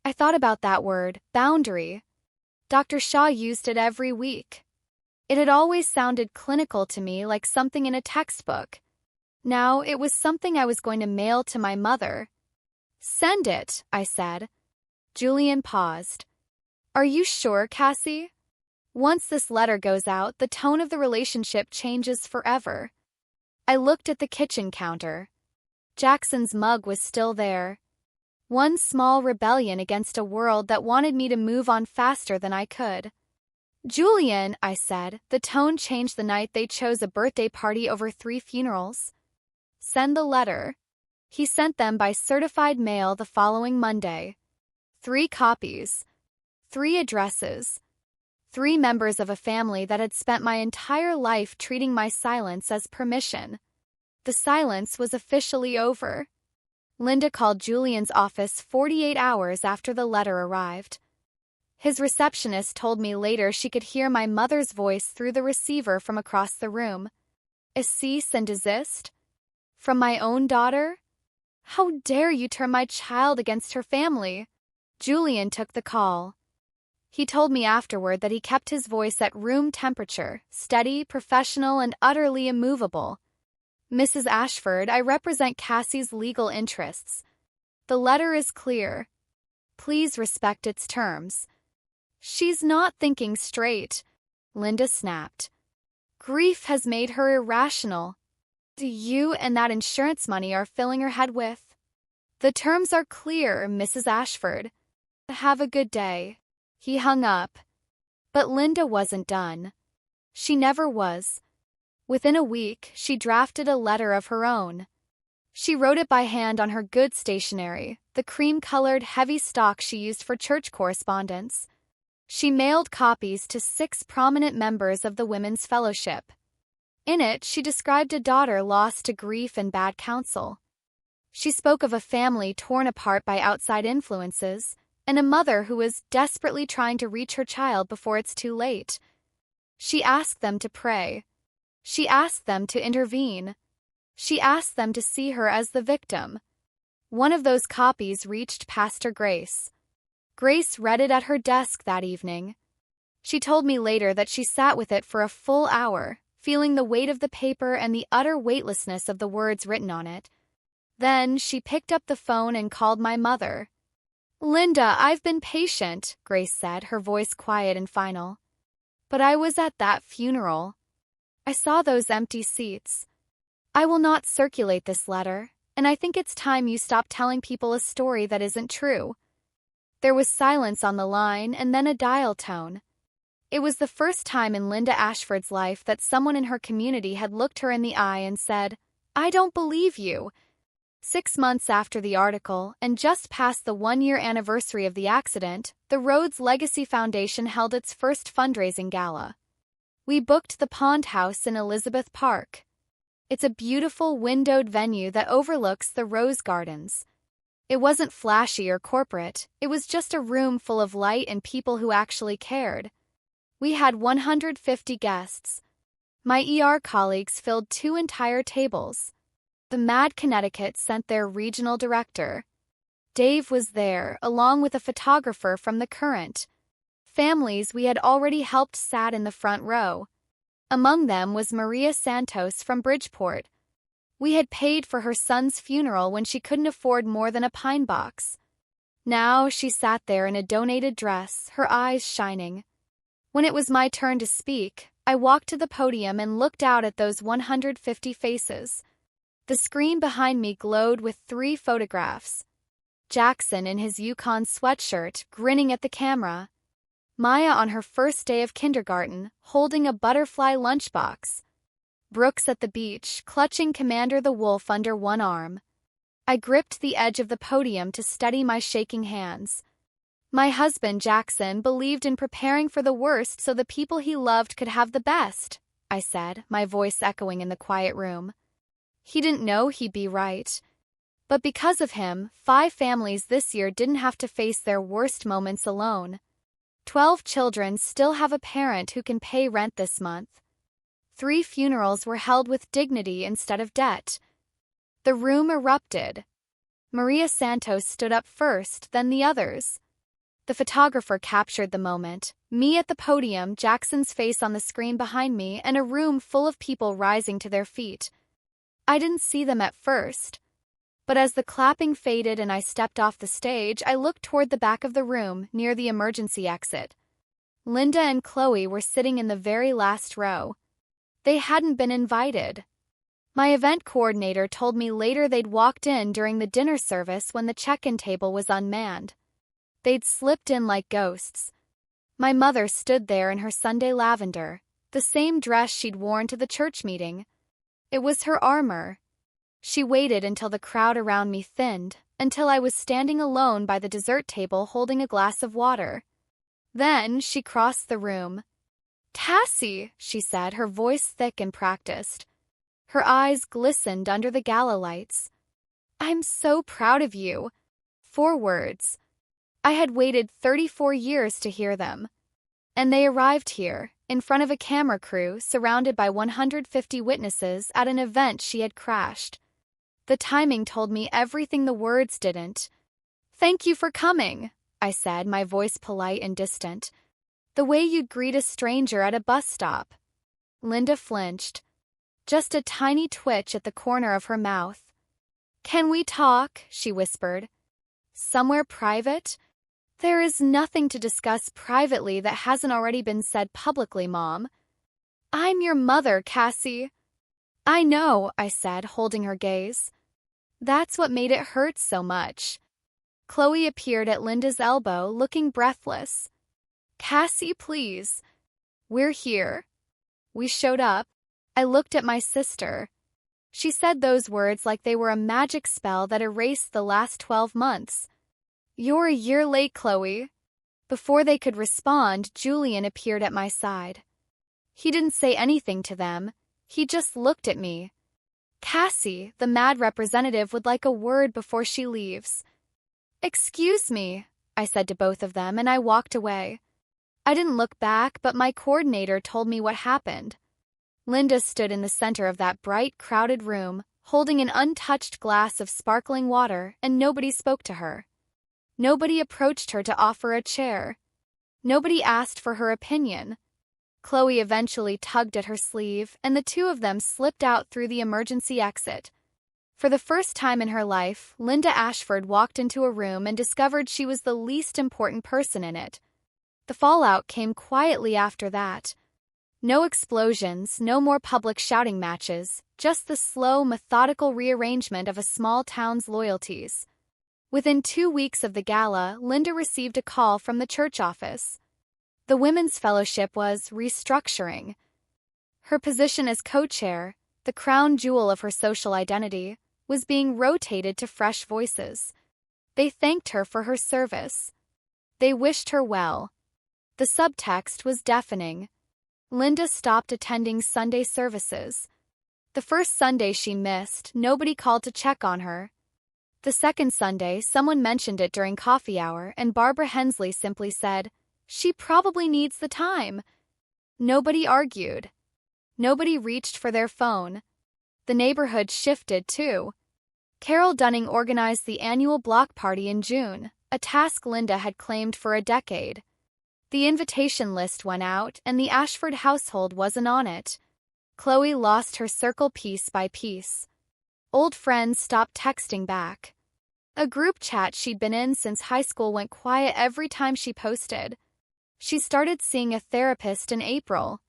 A: I thought about that word, boundary. Dr. Shaw used it every week. It had always sounded clinical to me, like something in a textbook. Now it was something I was going to mail to my mother. "Send it," I said. Julian paused. "Are you sure, Cassie? Once this letter goes out, the tone of the relationship changes forever." I looked at the kitchen counter. Jackson's mug was still there. One small rebellion against a world that wanted me to move on faster than I could. "Julian," I said, the tone changed the night they chose a birthday party over 3 funerals. "Send the letter." He sent them by certified mail the following Monday. 3 copies. 3 addresses. 3 members of a family that had spent my entire life treating my silence as permission. The silence was officially over. Linda called Julian's office 48 hours after the letter arrived. His receptionist told me later she could hear my mother's voice through the receiver from across the room. "A cease and desist? From my own daughter? How dare you turn my child against her family?" Julian took the call. He told me afterward that he kept his voice at room temperature, steady, professional, and utterly immovable. "Mrs. Ashford, I represent Cassie's legal interests. The letter is clear. Please respect its terms." "She's not thinking straight," Linda snapped. "Grief has made her irrational." you and that insurance money are filling her head with. The terms are clear, Mrs. Ashford. Have a good day. He hung up. But Linda wasn't done. She never was. Within a week, she drafted a letter of her own. She wrote it by hand on her good stationery, the cream-colored heavy stock she used for church correspondence. She mailed copies to 6 prominent members of the Women's Fellowship. In it, she described a daughter lost to grief and bad counsel. She spoke of a family torn apart by outside influences, and a mother who was desperately trying to reach her child before it's too late. She asked them to pray. She asked them to intervene. She asked them to see her as the victim. One of those copies reached Pastor Grace. Grace read it at her desk that evening. She told me later that she sat with it for a full hour, feeling the weight of the paper and the utter weightlessness of the words written on it. Then she picked up the phone and called my mother. "Linda, I've been patient," Grace said, her voice quiet and final. "But I was at that funeral. I saw those empty seats. I will not circulate this letter, and I think it's time you stop telling people a story that isn't true." There was silence on the line and then a dial tone. It was the first time in Linda Ashford's life that someone in her community had looked her in the eye and said, "I don't believe you." 6 months after the article, and just past the 1-year anniversary of the accident, the Rhodes Legacy Foundation held its first fundraising gala. We booked the Pond House in Elizabeth Park. It's a beautiful windowed venue that overlooks the Rose Gardens. It wasn't flashy or corporate, it was just a room full of light and people who actually cared. We had 150 guests. My ER colleagues filled 2 entire tables. The Mad Connecticut sent their regional director. Dave was there, along with a photographer from The Current. Families we had already helped sat in the front row. Among them was Maria Santos from Bridgeport. We had paid for her son's funeral when she couldn't afford more than a pine box. Now she sat there in a donated dress, her eyes shining. When it was my turn to speak, I walked to the podium and looked out at those 150 faces. The screen behind me glowed with 3 photographs. Jackson in his Yukon sweatshirt, grinning at the camera. Maya on her first day of kindergarten, holding a butterfly lunchbox. Brooks at the beach, clutching Commander the Wolf under one arm. I gripped the edge of the podium to steady my shaking hands. My husband, Jackson, believed in preparing for the worst so the people he loved could have the best, I said, my voice echoing in the quiet room. He didn't know he'd be right. But because of him, 5 families this year didn't have to face their worst moments alone. 12 children still have a parent who can pay rent this month. 3 funerals were held with dignity instead of debt. The room erupted. Maria Santos stood up first, then the others. The photographer captured the moment, me at the podium, Jackson's face on the screen behind me, and a room full of people rising to their feet. I didn't see them at first. But as the clapping faded and I stepped off the stage, I looked toward the back of the room, near the emergency exit. Linda and Chloe were sitting in the very last row. They hadn't been invited. My event coordinator told me later they'd walked in during the dinner service when the check-in table was unmanned. They'd slipped in like ghosts. My mother stood there in her Sunday lavender, the same dress she'd worn to the church meeting. It was her armor. She waited until the crowd around me thinned, until I was standing alone by the dessert table holding a glass of water. Then she crossed the room. "Tassie," she said, her voice thick and practiced. Her eyes glistened under the gala lights. "I'm so proud of you." 4 words. I had waited 34 years to hear them. And they arrived here, in front of a camera crew, surrounded by 150 witnesses at an event she had crashed. The timing told me everything the words didn't. "Thank you for coming," I said, my voice polite and distant. "The way you'd greet a stranger at a bus stop." Linda flinched. Just a tiny twitch at the corner of her mouth. "Can we talk?" she whispered. "Somewhere private?" "There is nothing to discuss privately that hasn't already been said publicly, Mom." "I'm your mother, Cassie." I know, I said, holding her gaze. That's what made it hurt so much. Chloe appeared at Linda's elbow, looking breathless. Cassie, please. We're here. We showed up. I looked at my sister. She said those words like they were a magic spell that erased the last 12 months. You're a year late, Chloe. Before they could respond, Julian appeared at my side. He didn't say anything to them. He just looked at me. Cassie, the mad representative, would like a word before she leaves. Excuse me, I said to both of them, and I walked away. I didn't look back, but my coordinator told me what happened. Linda stood in the center of that bright, crowded room, holding an untouched glass of sparkling water, and nobody spoke to her. Nobody approached her to offer a chair. Nobody asked for her opinion. Chloe eventually tugged at her sleeve, and the two of them slipped out through the emergency exit. For the first time in her life, Linda Ashford walked into a room and discovered she was the least important person in it. The fallout came quietly after that. No explosions, no more public shouting matches, just the slow, methodical rearrangement of a small town's loyalties. Within 2 weeks of the gala, Linda received a call from the church office. The Women's Fellowship was restructuring. Her position as co-chair, the crown jewel of her social identity, was being rotated to fresh voices. They thanked her for her service. They wished her well. The subtext was deafening. Linda stopped attending Sunday services. The first Sunday she missed, nobody called to check on her. The second Sunday, someone mentioned it during coffee hour, and Barbara Hensley simply said, "She probably needs the time." Nobody argued. Nobody reached for their phone. The neighborhood shifted, too. Carol Dunning organized the annual block party in June, a task Linda had claimed for a decade. The invitation list went out, and the Ashford household wasn't on it. Chloe lost her circle piece by piece. Old friends stopped texting back. A group chat she'd been in since high school went quiet every time she posted. She started seeing a therapist in April.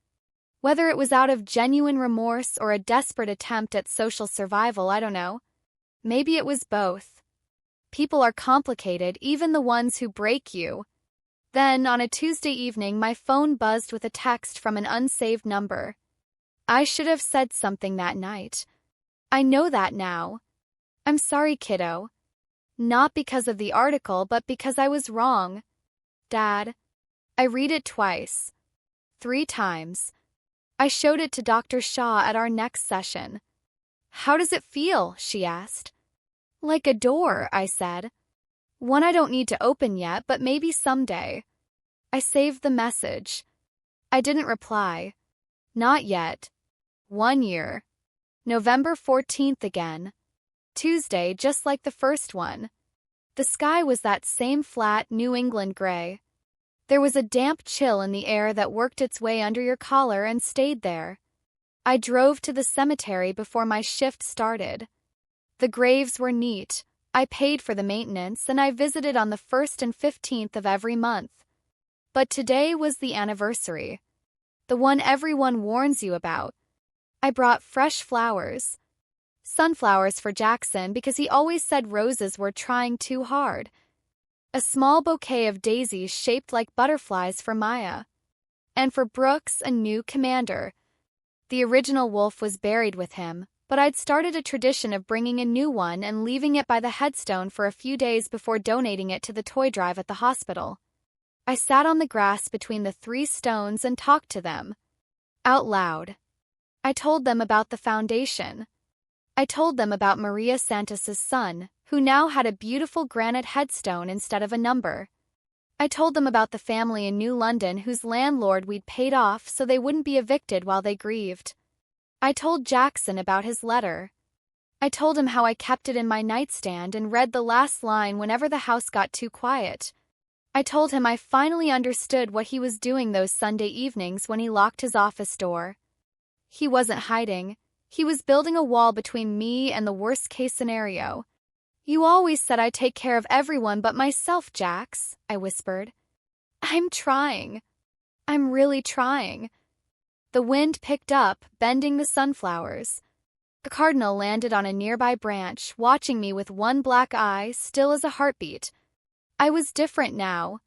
A: Whether it was out of genuine remorse or a desperate attempt at social survival, I don't know. Maybe it was both. People are complicated, even the ones who break you. Then, on a Tuesday evening, my phone buzzed with a text from an unsaved number. I should have said something that night. I know that now. I'm sorry, kiddo. Not because of the article, but because I was wrong. Dad. I read it twice. 3 times. I showed it to Dr. Shaw at our next session. How does it feel? She asked. Like a door, I said. One I don't need to open yet, but maybe someday. I saved the message. I didn't reply. Not yet. 1 year. November 14th again. Tuesday, just like the first one. The sky was that same flat New England gray. There was a damp chill in the air that worked its way under your collar and stayed there. I drove to the cemetery before my shift started. The graves were neat. I paid for the maintenance, and I visited on the 1st and 15th of every month. But today was the anniversary. The one everyone warns you about. I brought fresh flowers. Sunflowers for Jackson because he always said roses were trying too hard. A small bouquet of daisies shaped like butterflies for Maya. And for Brooks, a new commander. The original wolf was buried with him, but I'd started a tradition of bringing a new one and leaving it by the headstone for a few days before donating it to the toy drive at the hospital. I sat on the grass between the 3 stones and talked to them. Out loud. I told them about the foundation. I told them about Maria Santos' son, who now had a beautiful granite headstone instead of a number. I told them about the family in New London whose landlord we'd paid off so they wouldn't be evicted while they grieved. I told Jackson about his letter. I told him how I kept it in my nightstand and read the last line whenever the house got too quiet. I told him I finally understood what he was doing those Sunday evenings when he locked his office door. He wasn't hiding. He was building a wall between me and the worst-case scenario. You always said I'd take care of everyone but myself, Jax, I whispered. I'm trying. I'm really trying. The wind picked up, bending the sunflowers. A cardinal landed on a nearby branch, watching me with one black eye, still as a heartbeat. I was different now.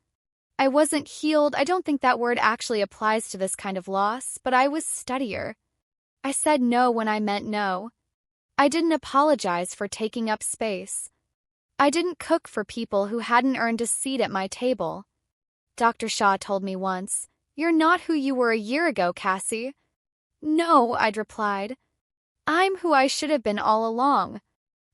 A: I wasn't healed. I don't think that word actually applies to this kind of loss, but I was steadier. I said no when I meant no. I didn't apologize for taking up space. I didn't cook for people who hadn't earned a seat at my table. Dr. Shaw told me once, "You're not who you were a year ago, Cassie." "No," I'd replied. "I'm who I should have been all along."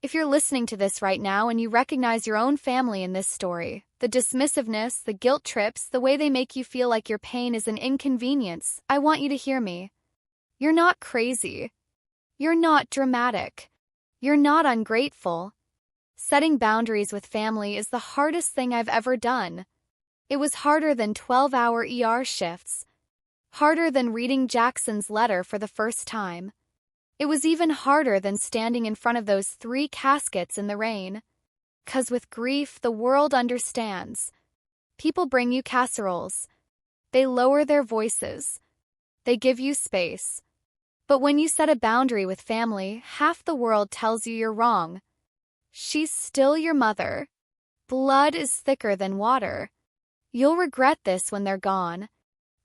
A: If you're listening to this right now and you recognize your own family in this story, the dismissiveness, the guilt trips, the way they make you feel like your pain is an inconvenience, I want you to hear me. You're not crazy. You're not dramatic. You're not ungrateful. Setting boundaries with family is the hardest thing I've ever done. It was harder than 12-hour ER shifts. Harder than reading Jackson's letter for the first time. It was even harder than standing in front of those 3 caskets in the rain. 'Cause with grief, the world understands. People bring you casseroles. They lower their voices. They give you space. But when you set a boundary with family, half the world tells you you're wrong. She's still your mother. Blood is thicker than water. You'll regret this when they're gone.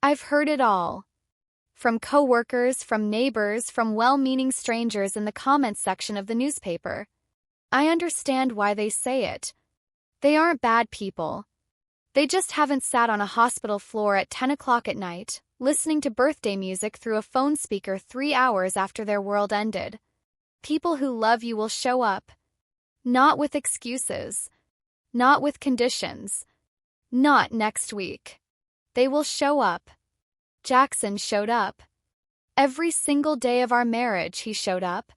A: I've heard it all. From coworkers, from neighbors, from well-meaning strangers in the comments section of the newspaper. I understand why they say it. They aren't bad people. They just haven't sat on a hospital floor at 10 o'clock at night, listening to birthday music through a phone speaker 3 hours after their world ended. People who love you will show up. Not with excuses. Not with conditions. Not next week. They will show up. Jackson showed up. Every single day of our marriage, he showed up.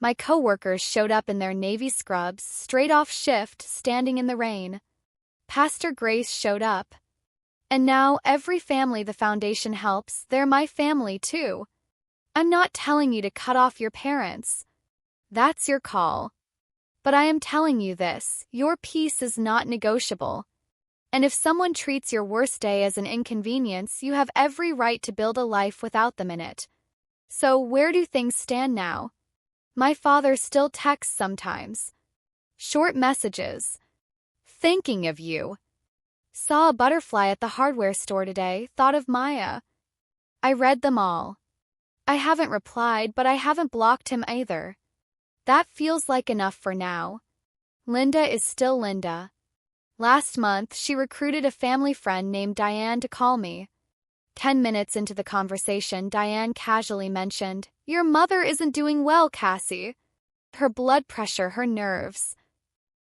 A: My coworkers showed up in their Navy scrubs, straight off shift, standing in the rain. Pastor Grace showed up. And now, every family the foundation helps, they're my family too. I'm not telling you to cut off your parents. That's your call. But I am telling you this, your peace is not negotiable. And if someone treats your worst day as an inconvenience, you have every right to build a life without them in it. So where do things stand now? My father still texts sometimes. Short messages. Thinking of you. Saw a butterfly at the hardware store today, thought of Maya. I read them all. I haven't replied, but I haven't blocked him either. That feels like enough for now. Linda is still Linda. Last month, she recruited a family friend named Diane to call me. 10 minutes into the conversation, Diane casually mentioned, "Your mother isn't doing well, Cassie. Her blood pressure, her nerves."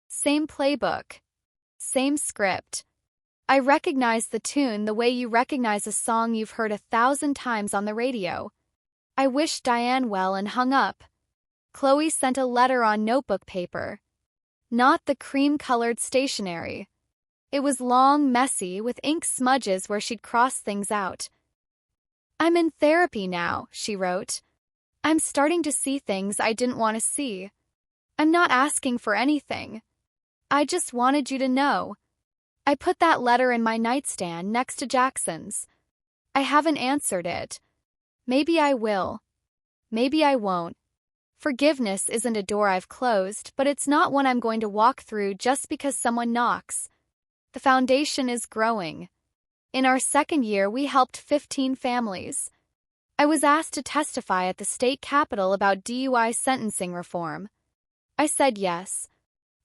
A: Same playbook. Same script. I recognized the tune the way you recognize a song you've heard 1,000 times on the radio. I wished Diane well and hung up. Chloe sent a letter on notebook paper. Not the cream-colored stationery. It was long, messy, with ink smudges where she'd crossed things out. "I'm in therapy now," she wrote. "I'm starting to see things I didn't want to see. I'm not asking for anything. I just wanted you to know." I put that letter in my nightstand next to Jackson's. I haven't answered it. Maybe I will. Maybe I won't. Forgiveness isn't a door I've closed, but it's not one I'm going to walk through just because someone knocks. The foundation is growing. In our second year, we helped 15 families. I was asked to testify at the state capitol about DUI sentencing reform. I said yes.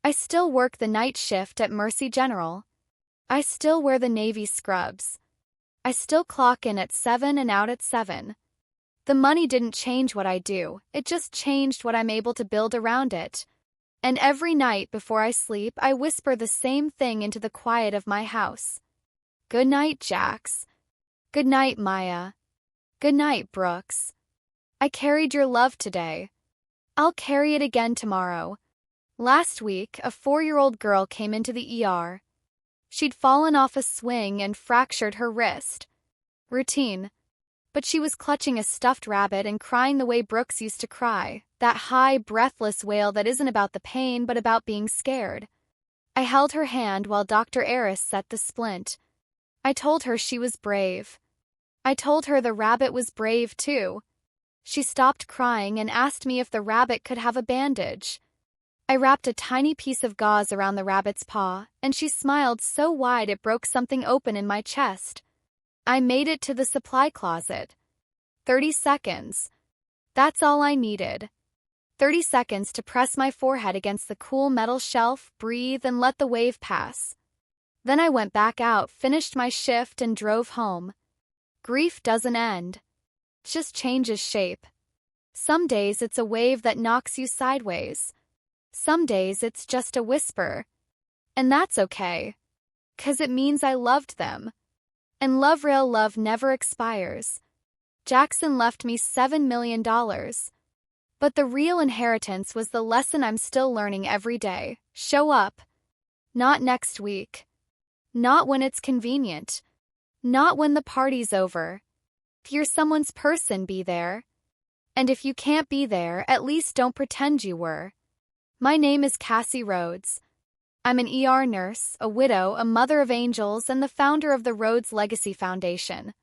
A: I still work the night shift at Mercy General. I still wear the Navy scrubs. I still clock in at 7 and out at 7. The money didn't change what I do, it just changed what I'm able to build around it. And every night before I sleep, I whisper the same thing into the quiet of my house. Good night, Jax. Good night, Maya. Good night, Brooks. I carried your love today. I'll carry it again tomorrow. Last week, a 4-year-old girl came into the ER. She'd fallen off a swing and fractured her wrist. Routine. But she was clutching a stuffed rabbit and crying the way Brooks used to cry, that high, breathless wail that isn't about the pain but about being scared. I held her hand while Dr. Eris set the splint. I told her she was brave. I told her the rabbit was brave too. She stopped crying and asked me if the rabbit could have a bandage. I wrapped a tiny piece of gauze around the rabbit's paw, and she smiled so wide it broke something open in my chest. I made it to the supply closet. 30 seconds. That's all I needed. 30 seconds to press my forehead against the cool metal shelf, breathe, and let the wave pass. Then I went back out, finished my shift, and drove home. Grief doesn't end. It just changes shape. Some days it's a wave that knocks you sideways. Some days it's just a whisper. And that's okay. 'Cause it means I loved them. And real love never expires. Jackson left me $7 million. But the real inheritance was the lesson I'm still learning every day. Show up. Not next week. Not when it's convenient. Not when the party's over. If you're someone's person, be there. And if you can't be there, at least don't pretend you were. My name is Cassie Rhodes. I'm an ER nurse, a widow, a mother of angels, and the founder of the Rhodes Legacy Foundation.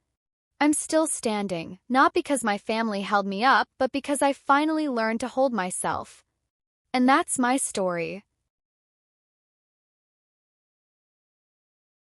A: I'm still standing, not because my family held me up, but because I finally learned to hold myself. And that's my story.